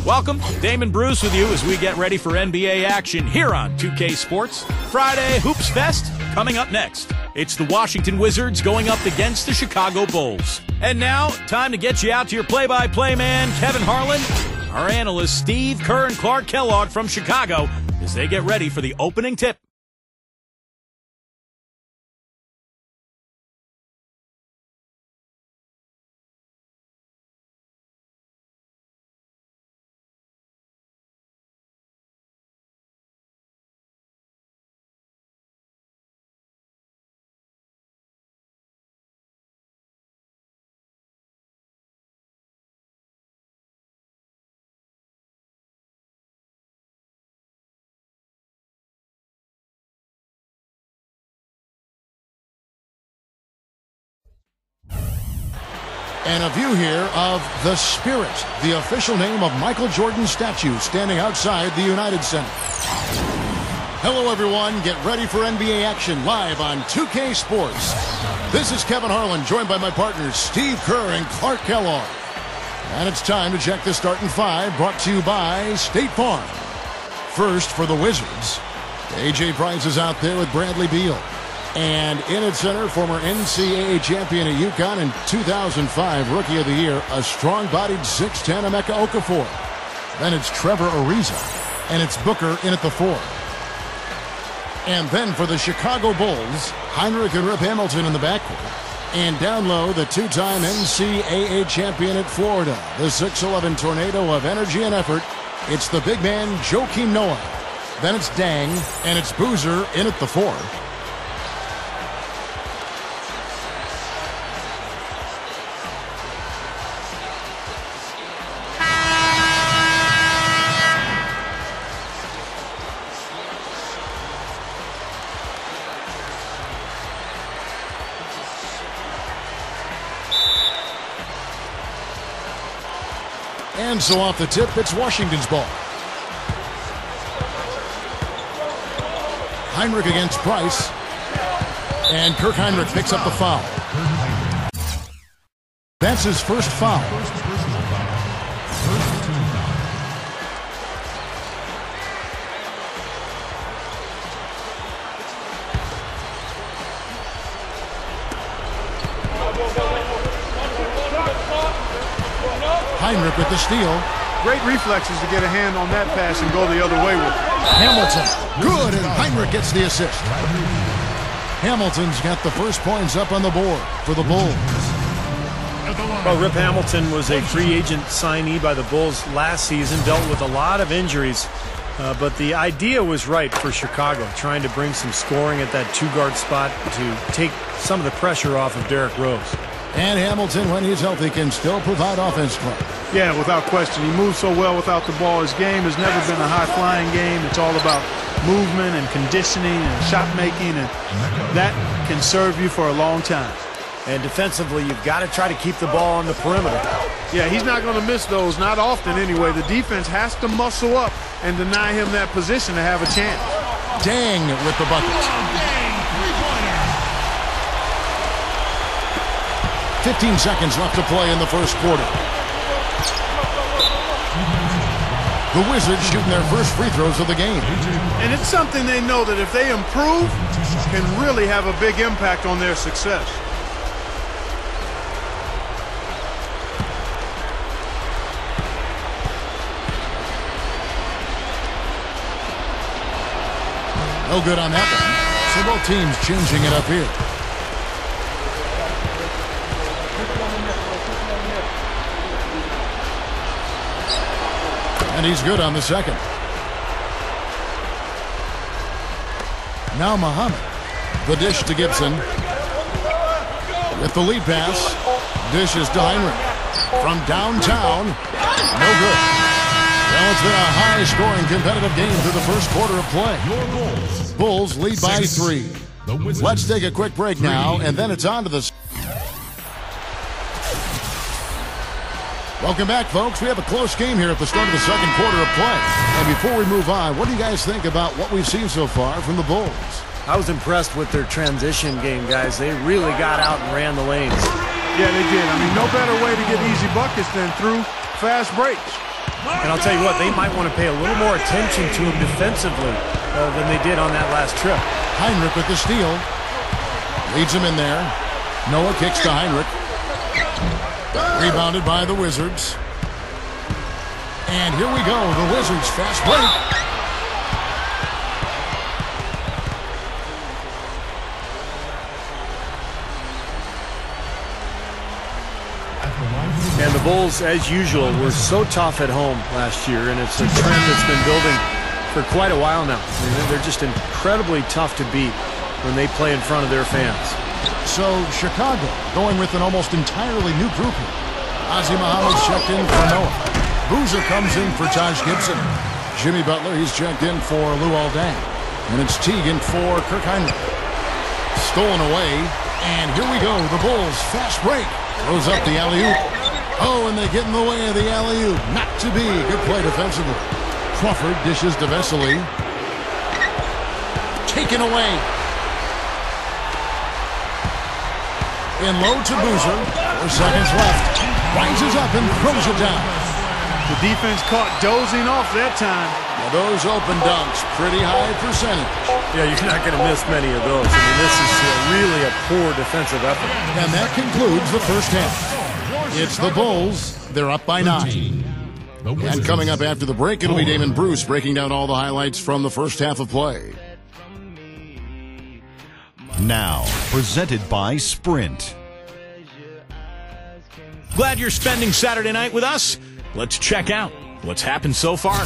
Welcome, Damon Bruce with you as we get ready for NBA action here on 2K Sports. Friday Hoops Fest coming up next. It's the Washington Wizards going up against the Chicago Bulls. And now, time to get you out to your play-by-play man, Kevin Harlan, our analysts Steve Kerr and Clark Kellogg from Chicago as they get ready for the opening tip. And a view here of the Spirit, the official name of Michael Jordan's statue standing outside the United Center. Hello, everyone. Get ready for NBA action live on 2K Sports. This is Kevin Harlan, joined by my partners Steve Kerr and Clark Kellogg. And it's time to check the starting five, brought to you by State Farm. First, for the Wizards, A.J. Price is out there with Bradley Beal. And in at center, former NCAA champion at UConn in 2005, Rookie of the Year, a strong-bodied 6'10" Emeka Okafor. Then it's Trevor Ariza, and it's Booker in at the 4. And then for the Chicago Bulls, Heinrich and Rip Hamilton in the backcourt. And down low, the two-time NCAA champion at Florida, the 6'11" tornado of energy and effort. It's the big man, Joakim Noah. Then it's Dang, and it's Boozer in at the 4. And so off the tip, it's Washington's ball. Heinrich against Price. And Kirk Heinrich picks up the foul. That's his first foul. Heinrich with the steal. Great reflexes to get a hand on that pass and go the other way with it. Hamilton. Good, and Heinrich gets the assist. Hamilton's got the first points up on the board for the Bulls. Well, Rip Hamilton was a free agent signee by the Bulls last season, dealt with a lot of injuries. But the idea was right for Chicago, trying to bring some scoring at that two-guard spot to take some of the pressure off of Derrick Rose. And Hamilton, when he's healthy, can still provide offense for him. Yeah, without question. He moves so well without the ball. His game has never been a high-flying game. It's all about movement and conditioning and shot making, and that can serve you for a long time. And defensively, you've got to try to keep the ball on the perimeter. Yeah, he's not going to miss those, not often anyway. The defense has to muscle up and deny him that position to have a chance. Dang with the bucket. 15 seconds left to play in the first quarter. The Wizards shooting their first free throws of the game. And it's something they know that if they improve, can really have a big impact on their success. No good on that one. So both teams changing it up here. And he's good on the second. Now Muhammad. The dish to Gibson. With the lead pass. Dishes to Heinrich. From downtown. No good. Well, it's been a high-scoring competitive game through the first quarter of play. Bulls lead by 3. Let's take a quick break now, and then it's on to the... Welcome back, folks. We have a close game here at the start of the second quarter of play. And before we move on, what do you guys think about what we've seen so far from the Bulls? I was impressed with their transition game, guys. They really got out and ran the lanes. Yeah, they did. I mean, no better way to get easy buckets than through fast breaks. And I'll tell you what, they might want to pay a little more attention to him defensively than they did on that last trip. Heinrich with the steal. Leads him in there. Noah kicks to Heinrich. Rebounded by the Wizards. And here we go. The Wizards fast break. And the Bulls, as usual, were so tough at home last year, and it's a trend that's been building for quite a while now. I mean, they're just incredibly tough to beat when they play in front of their fans. So Chicago going with an almost entirely new group here. Ozzie Muhammad's checked in for Noah. Boozer comes in for Taj Gibson. Jimmy Butler, he's checked in for Luol Deng. And it's Teagan for Kirk Heinrich. Stolen away, and here we go. The Bulls fast break. Throws up the alley-oop. Oh, and they get in the way of the alley-oop. Not to be. Good play defensively. Crawford dishes to Vesely. Taken away. In low to Boozer. 4 seconds left. Rises up and throws it down. The defense caught dozing off that time. Now those open dunks, pretty high percentage. Yeah, you're not going to miss many of those. I mean, this is really a poor defensive effort. And that concludes the first half. It's the Bulls. They're up by 9. And coming up after the break, it'll be Damon Bruce breaking down all the highlights from the first half of play. Now, presented by Sprint. Glad you're spending Saturday night with us. Let's check out what's happened so far.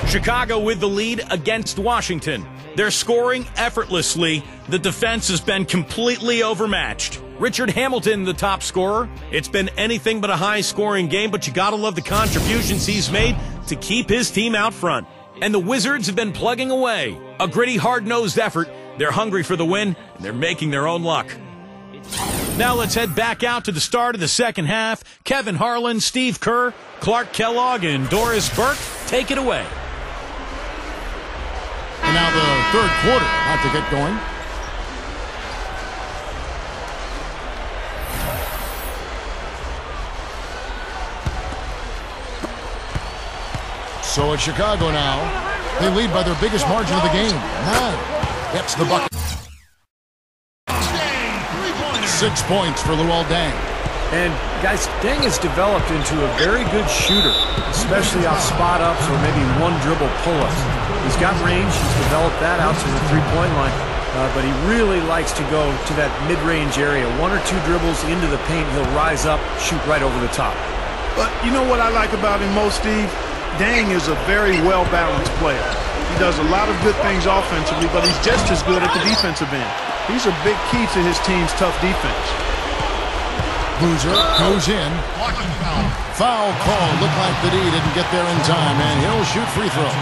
Chicago with the lead against Washington. They're scoring effortlessly. The defense has been completely overmatched. Richard Hamilton, the top scorer. It's been anything but a high-scoring game, but you gotta love the contributions he's made to keep his team out front. And the Wizards have been plugging away. A gritty, hard-nosed effort. They're hungry for the win, and they're making their own luck. Now let's head back out to the start of the second half. Kevin Harlan, Steve Kerr, Clark Kellogg, and Doris Burke take it away. And now the third quarter about to get going. So it's Chicago now. They lead by their biggest margin of the game. 9. Gets the bucket. 6 points for Luol Deng. And, guys, Deng has developed into a very good shooter, especially off spot-ups or maybe one dribble pull-ups. He's got range. He's developed that out to the three-point line. But he really likes to go to that mid-range area. 1 or 2 dribbles into the paint, he'll rise up, shoot right over the top. But you know what I like about him most, Steve? Deng is a very well-balanced player. He does a lot of good things offensively, but he's just as good at the defensive end. He's a big key to his team's tough defense. Boozer goes in. Foul call. Looked like the D didn't get there in time, and he'll shoot free throws.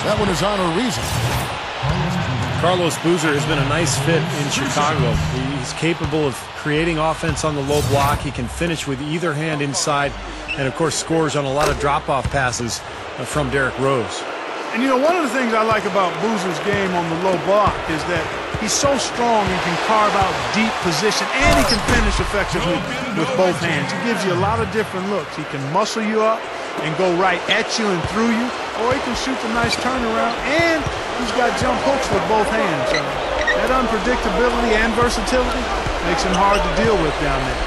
That one is on a reason. Carlos Boozer has been a nice fit in Chicago. He's capable of creating offense on the low block. He can finish with either hand inside, and of course scores on a lot of drop-off passes from Derrick Rose. And you know, one of the things I like about Boozer's game on the low block is that he's so strong and can carve out deep position, and he can finish effectively with both hands. He gives you a lot of different looks. He can muscle you up and go right at you and through you, or he can shoot a nice turnaround, and he's got jump hooks with both hands. That unpredictability and versatility makes him hard to deal with down there.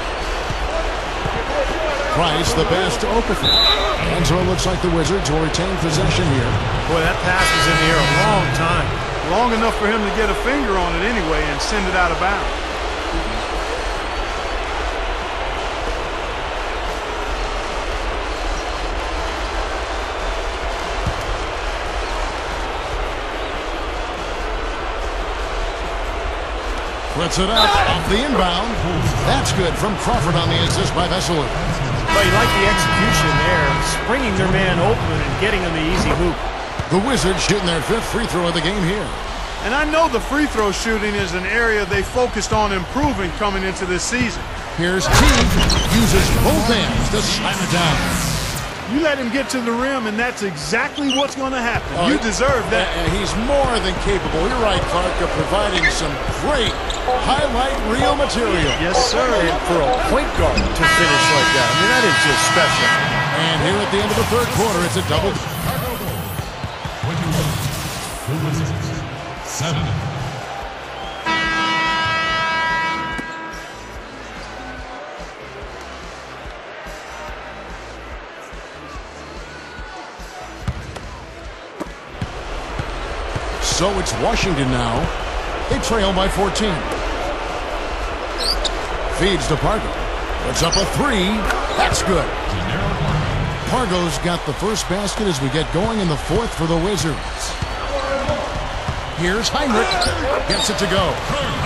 Price, the pass to Okafor. And so it looks like the Wizards will retain possession here. Boy, that pass was in the air a long time. Long enough for him to get a finger on it anyway and send it out of bounds. Puts it up off the inbound. That's good from Crawford on the assist by Vesely. But you like the execution there, springing their man open and getting him the easy hoop. The Wizards shooting their 5th free throw of the game here. And I know the free throw shooting is an area they focused on improving coming into this season. Here's Teague. Uses both hands to slam it down. You let him get to the rim, and that's exactly what's going to happen. You deserve that. He's more than capable. You're right, Clark, of providing some great highlight reel material. Yes, sir. And for a point guard to finish like that, I mean, that is just special. And here at the end of the third quarter, it's a double. 21. The Wizards. 7. So it's Washington now. They trail by 14. Feeds to Pargo. Puts up a three. That's good. Pargo's got the first basket as we get going in the fourth for the Wizards. Here's Heinrich. Gets it to go.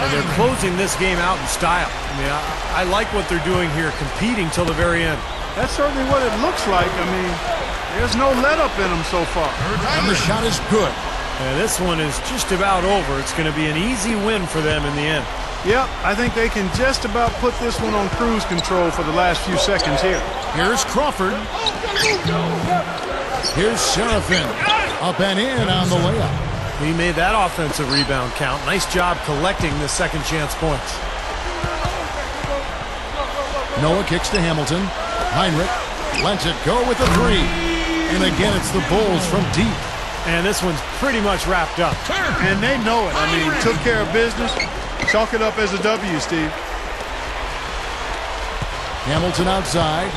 And they're closing this game out in style. I mean, I like what they're doing here, competing till the very end. That's certainly what it looks like. I mean, there's no let-up in them so far. And the shot is good. And this one is just about over. It's going to be an easy win for them in the end. Yep, I think they can just about put this one on cruise control for the last few seconds here. Here's Crawford. Here's Serafin. Up and in on the layup. He made that offensive rebound count. Nice job collecting the second chance points. Noah kicks to Hamilton. Heinrich lets it go with the three. And again, it's the Bulls from deep. And this one's pretty much wrapped up. And they know it. I mean, took care of business. Chalk it up as a W, Steve. Hamilton outside.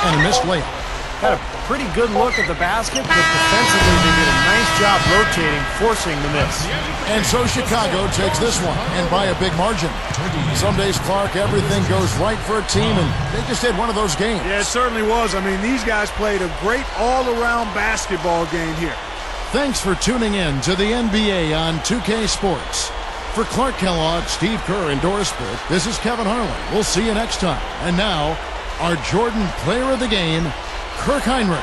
And a missed layup. Had a pretty good look at the basket, but defensively they did a nice job rotating, forcing the miss. And so Chicago takes this one, and by a big margin. Some days, Clark, everything goes right for a team, and they just had one of those games. Yeah, it certainly was. I mean, these guys played a great all-around basketball game here. Thanks for tuning in to the NBA on 2K Sports. For Clark Kellogg, Steve Kerr, and Doris Burke, this is Kevin Harlan. We'll see you next time. And now, our Jordan Player of the Game, Kirk Heinrich.